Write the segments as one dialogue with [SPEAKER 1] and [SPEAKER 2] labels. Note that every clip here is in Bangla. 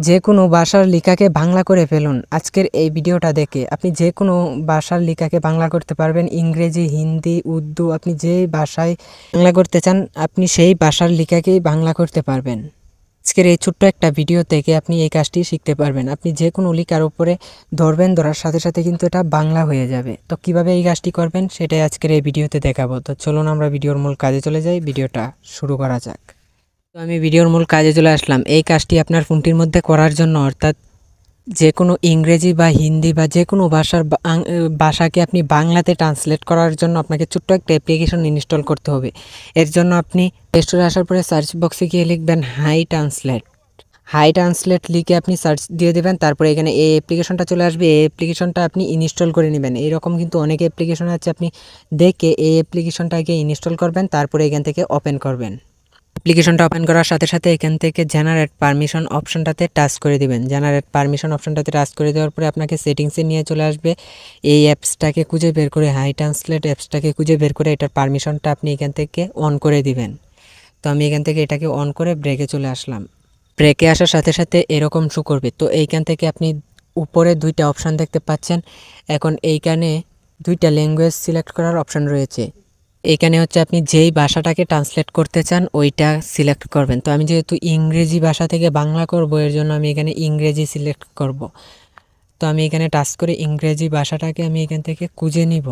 [SPEAKER 1] যে কোনো ভাষার লেখাকে বাংলা করে ফেলুন। আজকের এই ভিডিওটা দেখে আপনি যে কোনো ভাষার লেখাকে বাংলা করতে পারবেন। ইংরেজি, হিন্দি, উর্দু, আপনি যে ভাষায় বাংলা করতে চান আপনি সেই ভাষার লেখাকেই বাংলা করতে পারবেন। আজকের এই ছোট্ট একটা ভিডিও থেকে আপনি এই কাজটি শিখতে পারবেন। আপনি যে কোনো লেখার উপরে ধরবেন, ধরার সাথে সাথে কিন্তু এটা বাংলা হয়ে যাবে। তো কিভাবে এই কাজটি করবেন সেটাই আজকের এই ভিডিওতে দেখাবো। তো চলুন আমরা ভিডিওর মূল কাজে চলে যাই, ভিডিওটা শুরু করা যাক। তো আমি ভিডিওর মূল কাজে চলে আসলাম। এই কাজটি আপনার ফোনটির মধ্যে করার জন্য, অর্থাৎ যে কোনো ইংরেজি বা হিন্দি বা যে কোনো ভাষাকে আপনি বাংলাতে ট্রান্সলেট করার জন্য আপনাকে ছোট্ট একটা অ্যাপ্লিকেশন ইনস্টল করতে হবে। এর জন্য আপনি প্লে স্টোরে আসার পরে সার্চ বক্সে গিয়ে লিখবেন হাই ট্রান্সলেট লিখে আপনি সার্চ দিয়ে দেবেন। তারপরে এখানে এই অ্যাপ্লিকেশনটা চলে আসবে। এই অ্যাপ্লিকেশনটা আপনি ইনস্টল করে নেবেন। এরকম কিন্তু অনেক অ্যাপ্লিকেশন আছে, আপনি দেখে এই অ্যাপ্লিকেশনটাকে ইনস্টল করবেন। তারপরে এখান থেকে ওপেন করবেন। অ্যাপ্লিকেশনটা ওপেন করার সাথে সাথে এখান থেকে জেনারেট পারমিশন অপশনটাতে টাচ করে দিবেন। জেনারেট পারমিশন অপশনটাতে টাচ করে দেওয়ার পরে আপনাকে সেটিংসে নিয়ে চলে আসবে। এই অ্যাপসটাকে খুঁজে বের করে, হাই ট্রান্সলেট অ্যাপসটাকে খুঁজে বের করে এটার পারমিশনটা আপনি এখান থেকে অন করে দিবেন। তো আমি এখান থেকে এটাকে অন করে ব্রেকে চলে আসলাম। ব্রেকে আসার সাথে সাথে এরকম শো করবে। তো এইখান থেকে আপনি উপরে দুইটা অপশান দেখতে পাচ্ছেন। এখন এইখানে দুইটা ল্যাঙ্গুয়েজ সিলেক্ট করার অপশান রয়েছে। এইখানে হচ্ছে আপনি যেই ভাষাটাকে ট্রান্সলেট করতে চান ওইটা সিলেক্ট করবেন। তো আমি যেহেতু ইংরেজি ভাষা থেকে বাংলা করব, এর জন্য আমি এখানে ইংরেজি সিলেক্ট করব। তো আমি এখানে টাচ করে ইংরেজি ভাষাটাকে আমি এখান থেকে খুঁজে নিব।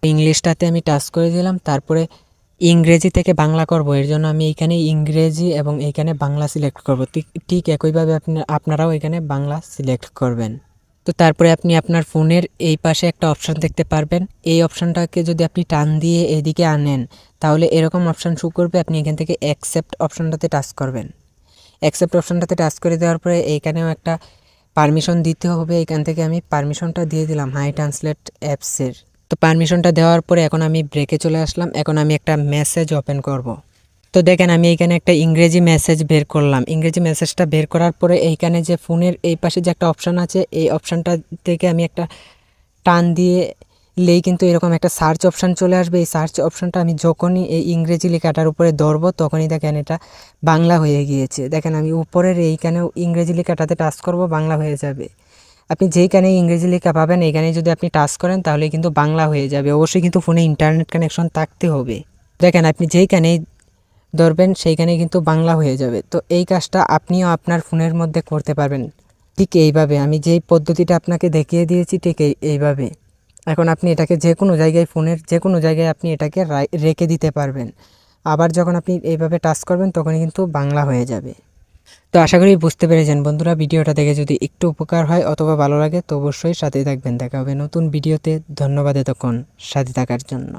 [SPEAKER 1] ইংলিশটাতে আমি টাচ করে দিলাম। তারপরে ইংরেজি থেকে বাংলা করব, এর জন্য আমি এখানে ইংরেজি এবং এইখানে বাংলা সিলেক্ট করব। ঠিক একইভাবে আপনারাও এখানে বাংলা সিলেক্ট করবেন। তো তারপরে আপনি আপনার ফোনের এই পাশে একটা অপশান দেখতে পারবেন। এই অপশানটাকে যদি আপনি টান দিয়ে এদিকে আনেন তাহলে এরকম অপশান শো করবে। আপনি এখান থেকে অ্যাকসেপ্ট অপশানটাতে টাচ করবেন। অ্যাকসেপ্ট অপশানটাতে টাচ করে দেওয়ার পরে এইখানেও একটা পারমিশন দিতে হবে। এখান থেকে আমি পারমিশনটা দিয়ে দিলাম হাই ট্রান্সলেট অ্যাপসের। তো পারমিশনটা দেওয়ার পরে এখন আমি ব্রেকে চলে আসলাম। এখন আমি একটা মেসেজ ওপেন করব। তো দেখেন আমি এইখানে একটা ইংরেজি মেসেজ বের করলাম। ইংরেজি মেসেজটা বের করার পরে এইখানে যে ফোনের এই পাশে যে একটা অপশান আছে, এই অপশানটা থেকে আমি একটা টান দিয়ে লেই কিন্তু এরকম একটা সার্চ অপশান চলে আসবে। এই সার্চ অপশানটা আমি যখনই এই ইংরেজি লেখাটার উপরে ধরবো তখনই দেখেন এটা বাংলা হয়ে গিয়েছে। দেখেন আমি উপরের এইখানেও ইংরেজি লেখাটাতে টাচ করব, বাংলা হয়ে যাবে। আপনি যেইখানে ইংরেজি লেখা পাবেন এইখানে যদি আপনি টাচ করেন তাহলে কিন্তু বাংলা হয়ে যাবে। অবশ্যই কিন্তু ফোনে ইন্টারনেট কানেকশন থাকতে হবে। দেখেন আপনি যেইখানেই ধরবেন সেইখানে কিন্তু বাংলা হয়ে যাবে। তো এই কাজটা আপনিও আপনার ফোনের মধ্যে করতে পারবেন ঠিক এইভাবে। আমি যেই পদ্ধতিটা আপনাকে দেখিয়ে দিয়েছি ঠিক এইভাবে। এখন আপনি এটাকে যে কোনো জায়গায়, ফোনের যে কোনো জায়গায় আপনি এটাকে রেখে দিতে পারবেন। আবার যখন আপনি এইভাবে টাচ করবেন তখনই কিন্তু বাংলা হয়ে যাবে। তো আশা করি বুঝতে পেরেছেন বন্ধুরা। ভিডিওটা দেখে যদি একটু উপকার হয় অথবা ভালো লাগে তো অবশ্যই সাথেই থাকবেন। দেখা হবে নতুন ভিডিওতে। ধন্যবাদ এতক্ষণ সাথে থাকার জন্য।